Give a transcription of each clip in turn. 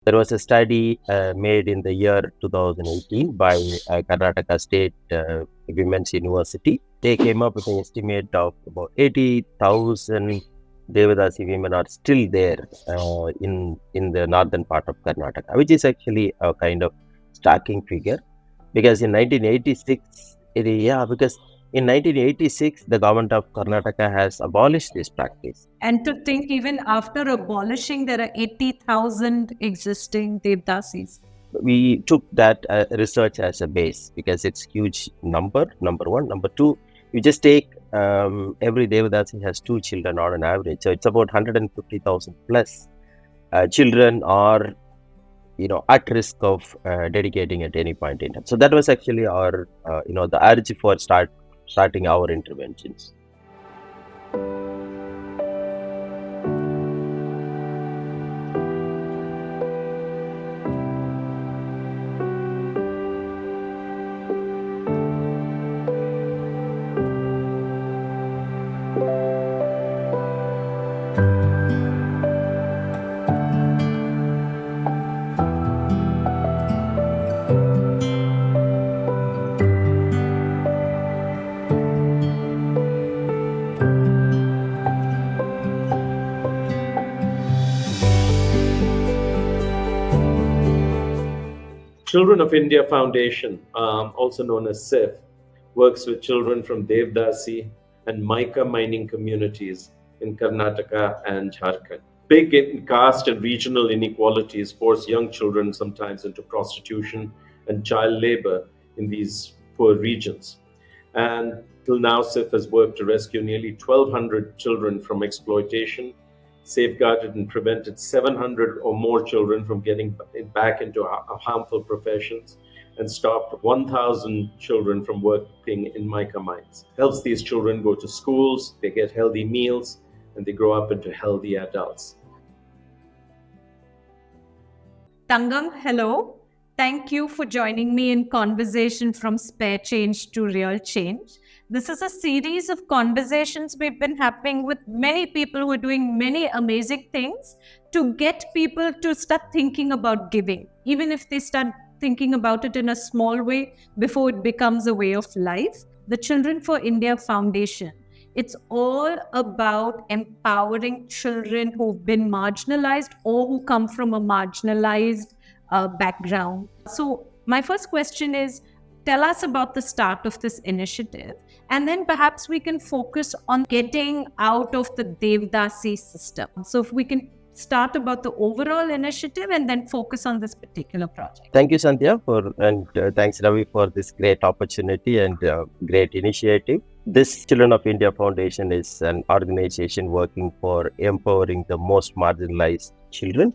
There was a study made in the year 2018 by Karnataka State Women's University. They came up with an estimate of about 80,000 devadasi women are still there in the northern part of Karnataka, which is actually a kind of shocking figure, because in 1986, because in 1986, the government of Karnataka has abolished this practice. And to think, even after abolishing, there are 80,000 existing devdasis. We took that research as a base because it's huge number one. Number two, you just take every devadasi has 2 children on an average, so it's about 150,000 plus children are at risk of dedicating at any point in time. So that was actually our the urge for starting our interventions. Children of India Foundation, also known as SIF, works with children from Devdasi and mica-mining communities in Karnataka and Jharkhand. Big caste and regional inequalities force young children sometimes into prostitution and child labor in these poor regions. And till now, SIF has worked to rescue nearly 1,200 children from exploitation, safeguarded and prevented 700 or more children from getting back into harmful professions, and stopped 1,000 children from working in mica mines. Helps these children go to schools, they get healthy meals, and they grow up into healthy adults. Thangam, hello. Thank you for joining me in Conversation from Spare Change to Real Change. This is a series of conversations we've been having with many people who are doing many amazing things to get people to start thinking about giving, even if they start thinking about it in a small way before it becomes a way of life. The Children for India Foundation, it's all about empowering children who've been marginalized or who come from a marginalized background. So my first question is, tell us about the start of this initiative, and then perhaps we can focus on getting out of the devdasi system. So if we can start about the overall initiative and then focus on this particular project. Thank you, Sandhya, and thanks, Ravi, for this great opportunity and great initiative. This Children of India Foundation is an organization working for empowering the most marginalized children.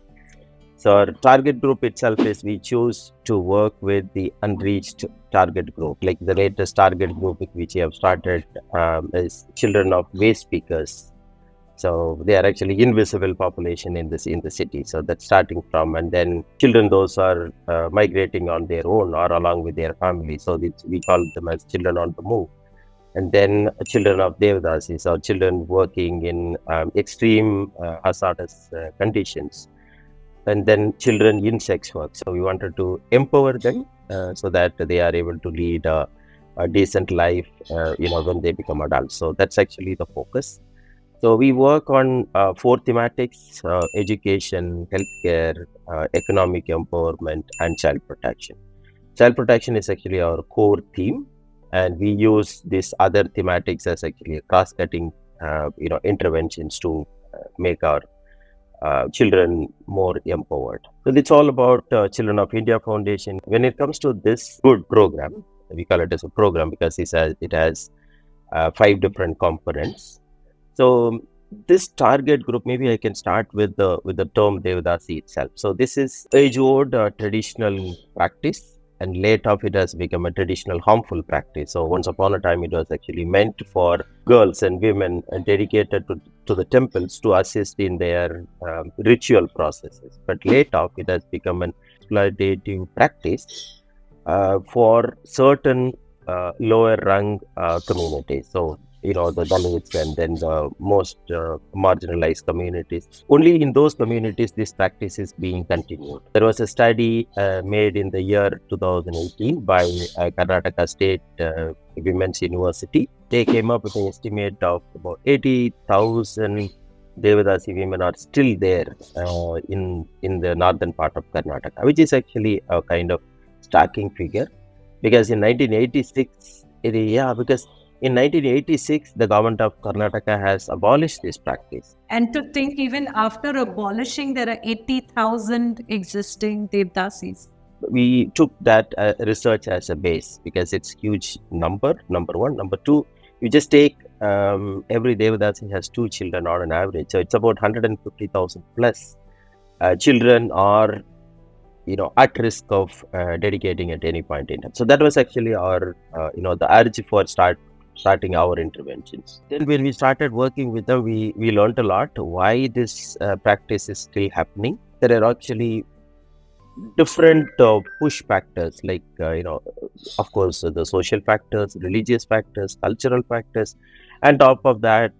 So our target group itself is we choose to work with the unreached target group. Like the latest target group which we have started is children of waste pickers. So they are actually invisible population in the city. So that's starting from, and then children those are migrating on their own or along with their family. So we call them as children on the move. And then children of devdasis, or children working in extreme hazardous conditions. And then children in sex work. So we wanted to empower them so that they are able to lead a decent life, when they become adults. So that's actually the focus. So we work on 4 thematics: education, healthcare, economic empowerment, and child protection. Child protection is actually our core theme, and we use these other thematics as actually cross-cutting, interventions to make our children more empowered. So it's all about Children of India Foundation. When it comes to this good program, we call it as a program because it has 5 different components. So this target group, maybe I can start with the term devadasi itself. So this is age-old traditional practice, and late of it has become a traditional harmful practice. So once upon a time, it was actually meant for girls and women dedicated to the temples to assist in their ritual processes. But late of it has become an exploitative practice for certain lower rung communities. So the Dalits and then the most marginalized communities. Only in those communities this practice is being continued. There was a study made in the year 2018 by Karnataka State Women's University. They came up with an estimate of about 80,000 Devadasi women are still there in the northern part of Karnataka, which is actually a kind of starking figure, because in 1986, because in 1986 the government of Karnataka has abolished this practice. And to think, even after abolishing, there are 80,000 existing Devdasis. We took that research as a base because it's huge number one. Number two, you just take every Devadasi has 2 children on an average, so it's about 150,000 plus children are at risk of dedicating at any point in time. So that was actually our the urge for starting our interventions. Then when we started working with them, we learned a lot why this practice is still happening. There are actually different push factors, like of course the social factors, religious factors, cultural factors, and top of that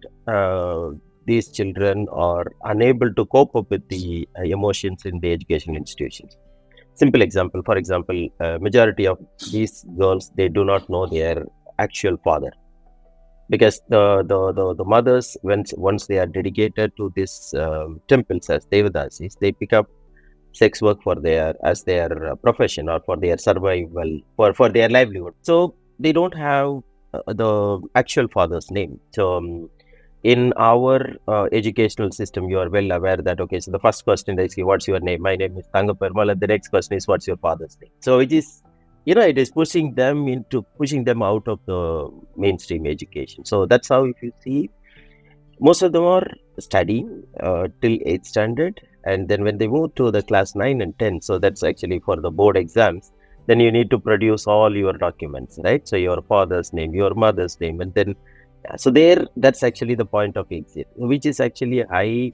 these children are unable to cope up with the emotions in the educational institutions. Simple example, for example, majority of these girls, they do not know their actual father, because the mothers, once they are dedicated to this temples as Devadasis, they pick up sex work as their profession or for their survival, for their livelihood. So they don't have the actual father's name. So in our educational system, you are well aware that, okay, so the first question they say, what's your name? My name is Thangam, and the next question is, what's your father's name? So it is, it is pushing them out of the mainstream education. So that's how, if you see, most of them are studying till 8th standard, and then when they move to the class 9 and 10, so that's actually for the board exams, then you need to produce all your documents, right? So your father's name, your mother's name, and then so that's actually the point of exit, which is actually a high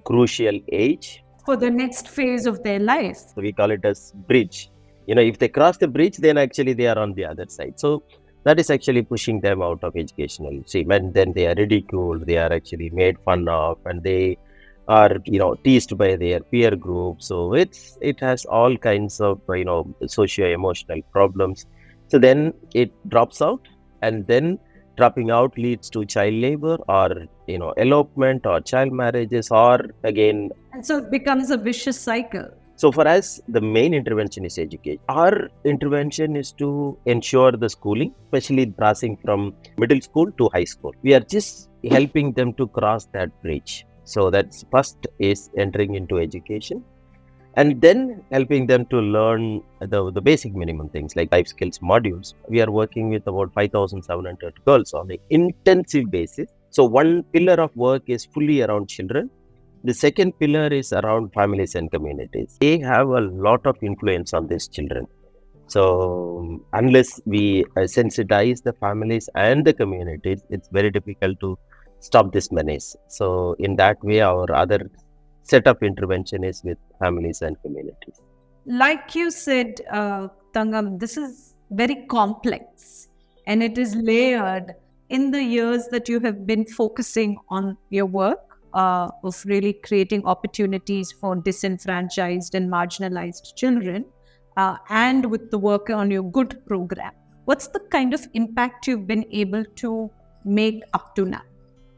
crucial age for the next phase of their life. So we call it as bridge. If they cross the bridge, then actually they are on the other side. So that is actually pushing them out of educational stream, and then they are ridiculed, they are actually made fun of, and they are teased by their peer group. So it has all kinds of socio-emotional problems. So then it drops out, and then dropping out leads to child labor or elopement or child marriages, or again, and so it becomes a vicious cycle. So for us, the main intervention is education. Our intervention is to ensure the schooling, especially passing from middle school to high school. We are just helping them to cross that bridge. So that's first is entering into education, and then helping them to learn the basic minimum things like life skills modules. We are working with about 5,700 girls on an intensive basis. So one pillar of work is fully around children. The second pillar is around families and communities. They have a lot of influence on these children. So unless we sensitize the families and the communities, it's very difficult to stop this menace. So in that way, our other set of intervention is with families and communities. Like you said, Thangam, this is very complex and it is layered. In the years that you have been focusing on your work, of really creating opportunities for disenfranchised and marginalized children, and with the work on your good program, what's the kind of impact you've been able to make up to now?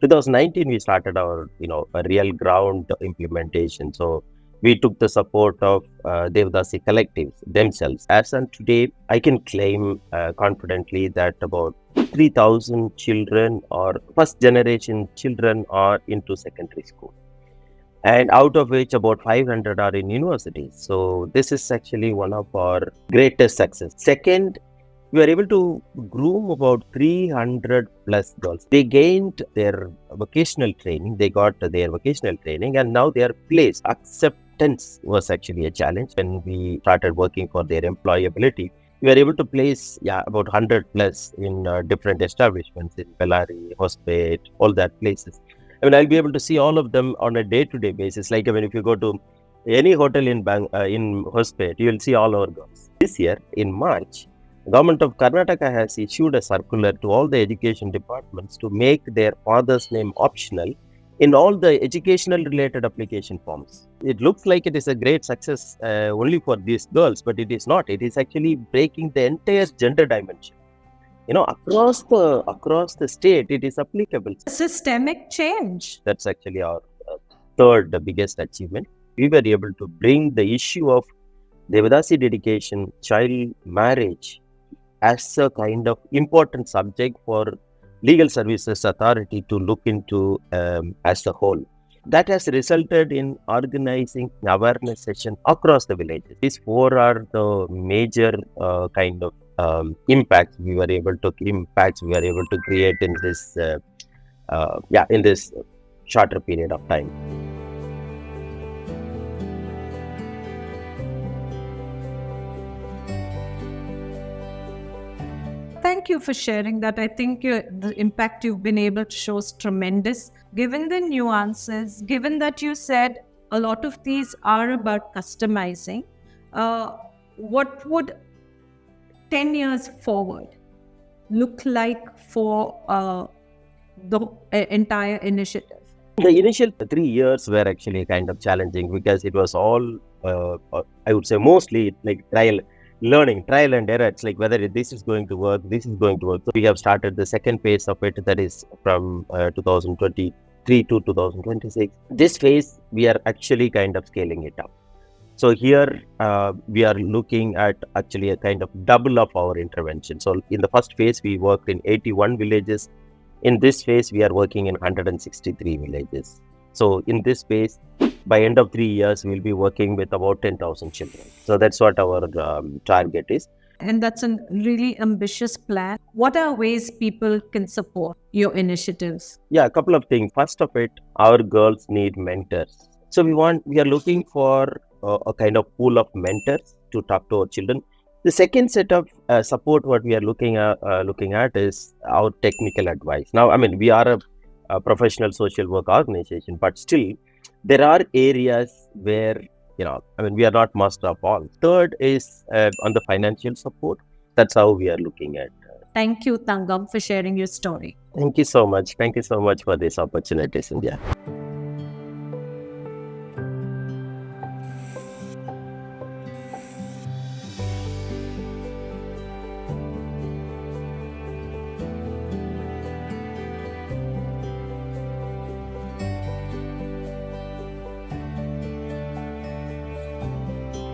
2019, we started our a real ground implementation. So we took the support of Devadasi collectives themselves. As on today, I can claim confidently that about 3,000 children or first generation children are into secondary school, and out of which about 500 are in universities. So this is actually one of our greatest success. Second, we were able to groom about 300 plus girls. They gained their vocational training, and now they are placed. Acceptance was actually a challenge when we started working for their employability. We were able to place about 100 plus in different establishments in Bellary, Hospet, all that places. I'll be able to see all of them on a day-to-day basis. Like if you go to any hotel in Hospet, you will see all our girls. This year in March, Government of Karnataka has issued a circular to all the education departments to make their father's name optional in all the educational related application forms. It looks like it is a great success only for these girls, but it is not. It is actually breaking the entire gender dimension. Across the state, it is applicable. Systemic change. That's actually our third biggest achievement. We were able to bring the issue of devadasi dedication, child marriage, as a kind of important subject for legal services authority to look into as a whole. That has resulted in organizing awareness session across the villages. These four are the major kind of impacts we were able to create in this in this shorter period of time. Thank you for sharing that. I think the impact you've been able to show is tremendous. Given the nuances, given that you said a lot of these are about customizing, what would 10 years forward look like for the entire initiative? The initial 3 years were actually kind of challenging because it was all, I would say, mostly like trial and error. It's like whether this is going to work. So we have started the second phase of it, that is from 2023 to 2026. This phase, we are actually kind of scaling it up. So here we are looking at actually a kind of double of our intervention. So in the first phase, we worked in 81 villages. In this phase, we are working in 163 villages. So in this phase, by end of 3 years, we'll be working with about 10,000 children. So that's what our target is. And that's a really ambitious plan. What are ways people can support your initiatives? Yeah, a couple of things. First of it, our girls need mentors. So we are looking for a kind of pool of mentors to talk to our children. The second set of support what we are looking at is our technical advice. Now, I mean, we are a professional social work organization, but still there are areas where, we are not master of all. Third is on the financial support. That's how we are looking at. Thank you, Thangam, for sharing your story. Thank you so much. Thank you so much for this opportunity, Cynthia.